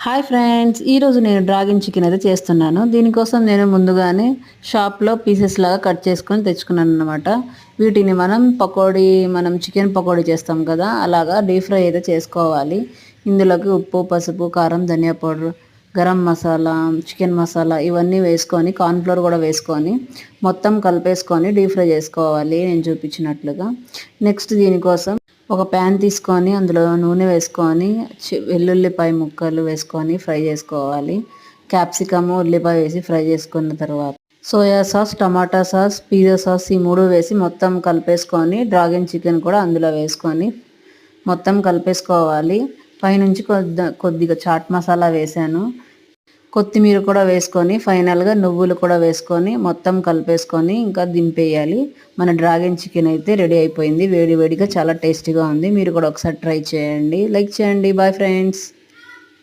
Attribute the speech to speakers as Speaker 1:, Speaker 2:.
Speaker 1: Hi friends, ఈరోజు నేను dragon chicken అయితే చేస్తున్నాను. దీనికోసం నేను ముందుగానే షాప్లో పీసెస్ లాగా కట్ చేసుకొని తెచ్చుకున్నాను అనమాట. వీటిని మనం చికెన్ పకోడీ చేస్తాం కదా, అలాగా డీప్ ఫ్రై అయితే చేసుకోవాలి. ఇందులోకి ఉప్పు, పసుపు, కారం, ధనియా పౌడర్, గరం మసాలా, చికెన్ మసాలా ఇవన్నీ వేసుకొని, కార్న్ఫ్లోర్ కూడా వేసుకొని మొత్తం కలిపేసుకొని డీప్ ఫ్రై చేసుకోవాలి నేను చూపించినట్లుగా. నెక్స్ట్ దీనికోసం ఒక ప్యాన్ తీసుకొని అందులో నూనె వేసుకొని వెల్లుల్లిపాయ ముక్కలు వేసుకొని ఫ్రై చేసుకోవాలి. క్యాప్సికమ్, ఉల్లిపాయ వేసి ఫ్రై చేసుకున్న తర్వాత సోయా సాస్, టమాటా సాస్, పిజ్జా సాస్ ఈ మూడు వేసి మొత్తం కలిపేసుకొని డ్రాగన్ చికెన్ కూడా అందులో వేసుకొని మొత్తం కలిపేసుకోవాలి. పైనుంచి కొద్దిగా చాట్ మసాలా వేసాను. కొత్తిమీర కూడా వేసుకొని ఫైనల్గా నువ్వులు కూడా వేసుకొని మొత్తం కలిపేసుకొని ఇంకా దింపేయాలి. మన డ్రాగన్ చికెన్ అయితే రెడీ అయిపోయింది. వేడి వేడిగా చాలా టేస్టీగా ఉంది. మీరు కూడా ఒకసారి ట్రై చేయండి. లైక్ చేయండి. Bye friends.